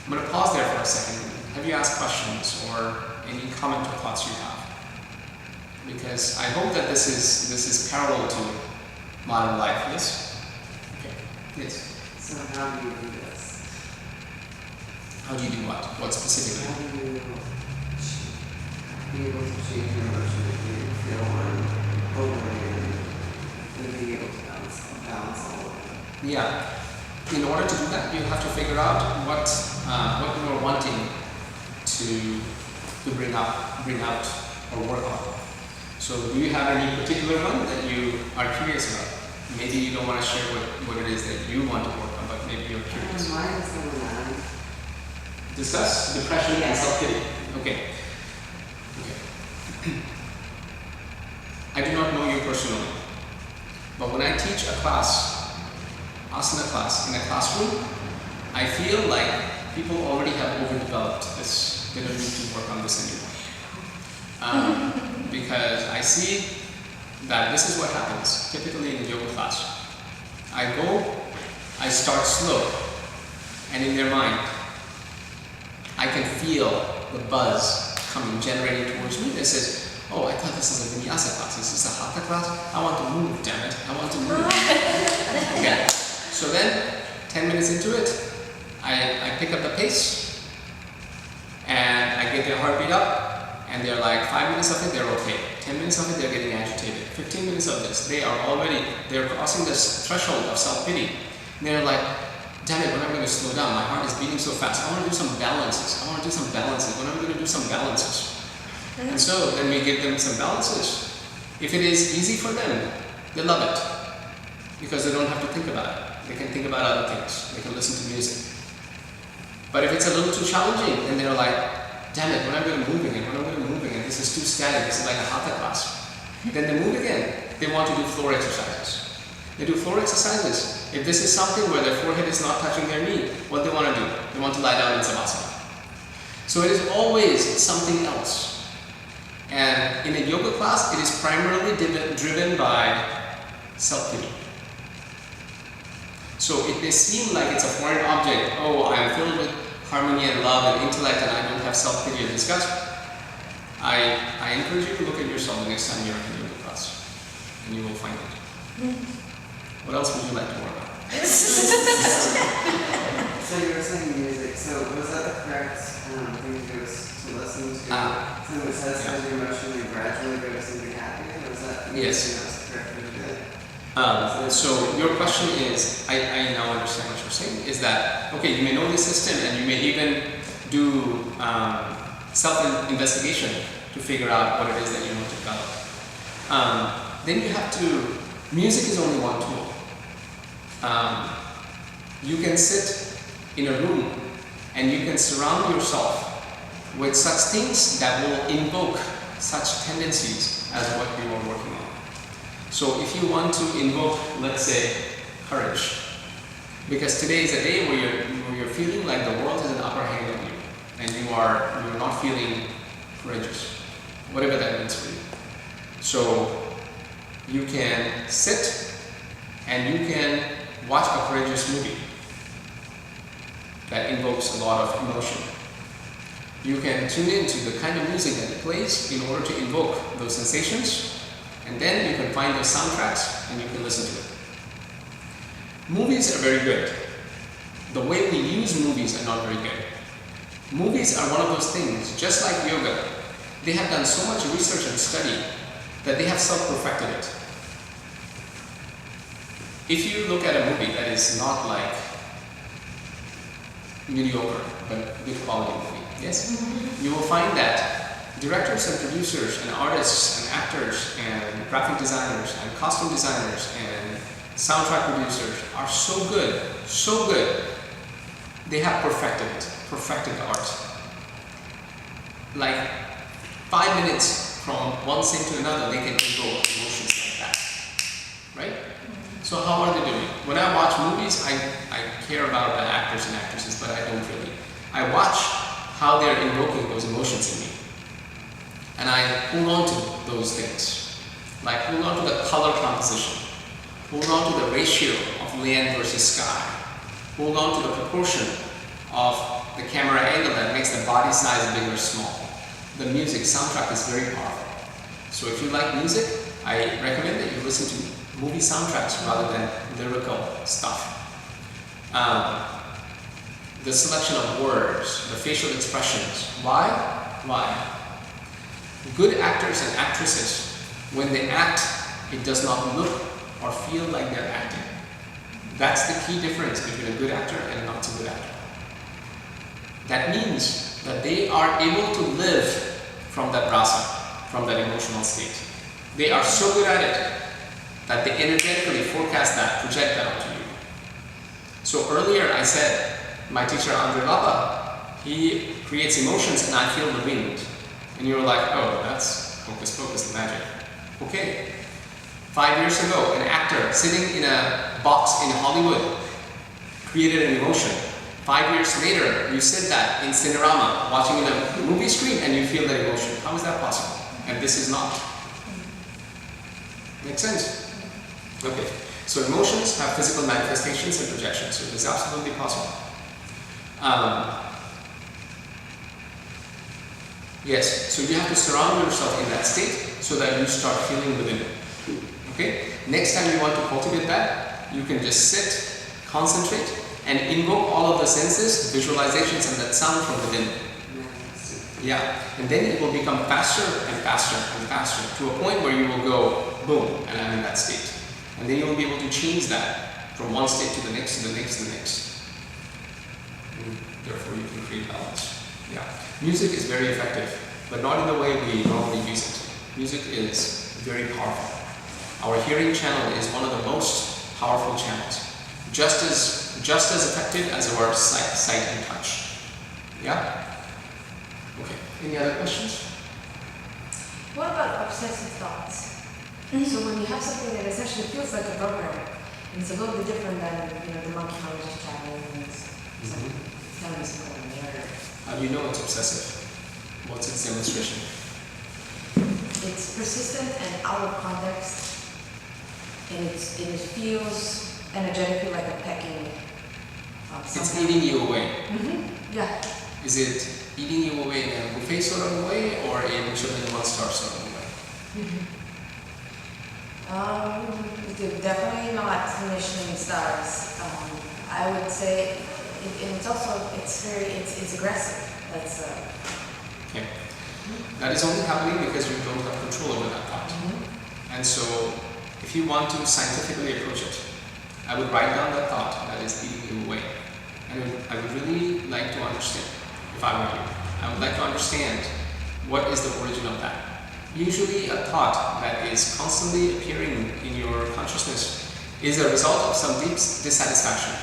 I'm going to pause there for a second. Have you asked questions or any comment or thoughts you have? Because I hope that this is parallel to modern life. Yes? Okay. Yes. So how do you do this? How do you do what? What specifically? How do you be able to change your emotion if you feel overly and be able to balance all of it? Yeah. In order to do that, you have to figure out what you are wanting to bring out or work on. So do you have any particular one that you are curious about? Maybe you don't want to share what it is that you want to work on, but maybe you're curious. Mine is the one. Discuss depression and self-pity. Okay. I do not know you personally, but when I teach a class, asana class, in a classroom, I feel like people already have overdeveloped this. They don't need to work on this anymore. Because I see that this is what happens typically in a yoga class. I start slow, and in their mind, I can feel the buzz coming, generating towards me that says, oh, I thought this is a vinyasa class. Is this a hatha class? I want to move, damn it. I want to move. Okay. So then, 10 minutes into it, I pick up the pace, and I get their heartbeat up, and they're like, 5 minutes of it, they're okay. 10 minutes of it, they're getting agitated. 15 minutes of this, they're crossing this threshold of self-pity. And they're like, damn it, when am I going to slow down? My heart is beating so fast. I want to do some balances. When am I going to do some balances? And so then we give them some balances. If it is easy for them, they love it. Because they don't have to think about it. They can think about other things. They can listen to music. But if it's a little too challenging, then they're like, damn it, when am I going to move again? This is too static. This is like a hatha class. Then they move again. They want to do floor exercises. They do floor exercises. If this is something where their forehead is not touching their knee, what they want to do? They want to lie down in savasana. So it is always something else. And in a yoga class, it is primarily driven by self-pity. So it may seem like it's a foreign object. Oh, I am filled with harmony and love and intellect and I don't have self-pity or disgust. I encourage you to look at yourself the next time you're in a yoga class. And you will find it. What else would you like to work on? So you were saying music. So was that the correct thing to listen to? So it says as you emotionally gradually go to something happy? Or was that yes. The correct thing to do? So your question is, I now understand what you're saying, is that, okay, you may know the system and you may even do self-investigation to figure out what it is that you want to develop. Then you have to, music is only one tool. You can sit in a room and you can surround yourself with such things that will invoke such tendencies as what we were working on. So if you want to invoke, let's say, courage, because today is a day where you're feeling like the world has an upper hand on you and you're not feeling courageous, whatever that means for you. So you can sit and you can watch a courageous movie that invokes a lot of emotion. You can tune into the kind of music that it plays in order to invoke those sensations, and then you can find those soundtracks and you can listen to it. Movies are very good. The way we use movies are not very good. Movies are one of those things, just like yoga. They have done so much research and study that they have self-perfected it. If you look at a movie that is not like mediocre, but good quality movie, yes? You will find that directors and producers and artists and actors and graphic designers and costume designers and soundtrack producers are so good, they have perfected the art. Like 5 minutes from one scene to another, they can evoke emotions like that, right? So how are they doing? When I watch movies, I care about the actors and actresses, but I don't really. I watch how they're invoking those emotions in me. And I hold on to those things. Like hold on to the color composition. Hold on to the ratio of land versus sky. Hold on to the proportion of the camera angle that makes the body size big or small. The music soundtrack is very powerful. So if you like music, I recommend that you listen to movie soundtracks rather than lyrical stuff. The selection of words, the facial expressions. Why? Why? Good actors and actresses, when they act, it does not look or feel like they're acting. That's the key difference between a good actor and a not so good actor. That means that they are able to live from that rasa, from that emotional state. They are so good at it that they energetically forecast that, project that onto you. So earlier I said, my teacher Andre Lapa, he creates emotions and I feel the wind. And you're like, oh, that's hocus pocus magic. Okay. 5 years ago, an actor sitting in a box in Hollywood created an emotion. 5 years later, you sit that in Cinerama, watching in a movie screen, and you feel that emotion. How is that possible? And this is not. Make sense? Okay. So emotions have physical manifestations and projections, so it is absolutely possible. Yes, so you have to surround yourself in that state so that you start feeling within it. Okay? Next time you want to cultivate that, you can just sit, concentrate, and invoke all of the senses, visualizations, and that sound from within. Yeah, and then it will become faster and faster and faster to a point where you will go, boom, and I'm in that state. And then you will be able to change that from one state to the next, to the next, to the next. And therefore you can create balance. Yeah. Music is very effective, but not in the way we normally use it. Music is very powerful. Our hearing channel is one of the most powerful channels. Just as effective as our sight and touch. Yeah? Okay. Any other questions? What about obsessive thoughts? So when you have something that essentially feels like a program, and it's a little bit different than the monkey mind just traveling and telling me something in the air. How do you know it's obsessive? What's its demonstration? It's persistent and out of context, and it feels energetically like a pecking. It's eating you away. Yeah. Is it eating you away in a buffet sort of a way, or in Michelin one-star sort of a way? Definitely not Michelin stars. I would say, and it's aggressive. That's Okay. That is only happening because you don't have control over that thought. And so, if you want to scientifically approach it, I would write down that thought that is eating you away. And I would really like to understand, if I were you, I would like to understand what is the origin of that. Usually a thought that is constantly appearing in your consciousness is a result of some deep dissatisfaction.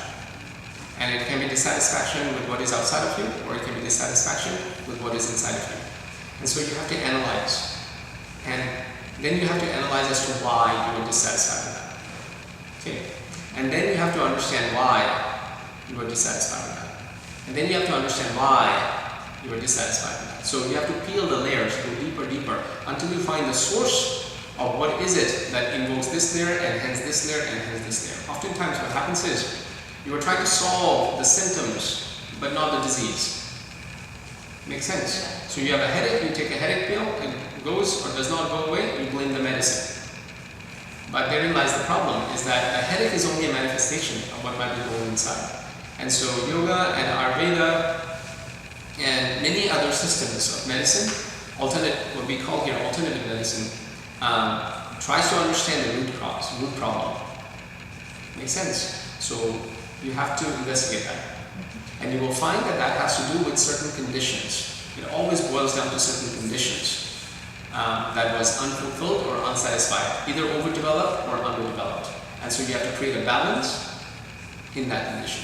And it can be dissatisfaction with what is outside of you, or it can be dissatisfaction with what is inside of you. And so you have to analyze. And then you have to analyze as to why you are dissatisfied with that. Okay. And then you have to understand why you are dissatisfied with that. And then you have to understand why you are dissatisfied with that. So you have to peel the layers, go deeper, deeper, until you find the source of what is it that invokes this layer, and hence this layer, and hence this layer. Oftentimes what happens is, you are trying to solve the symptoms, but not the disease. Makes sense? So you have a headache, you take a headache pill, it goes or does not go away, you blame the medicine. But therein lies the problem, is that a headache is only a manifestation of what might be going inside. And so yoga and Ayurveda and many other systems of medicine, what we call here alternative medicine, tries to understand the root cause, root problem. Makes sense? So you have to investigate that. And you will find that that has to do with certain conditions. It always boils down to certain conditions that was unfulfilled or unsatisfied, either overdeveloped or underdeveloped. And so you have to create a balance in that condition.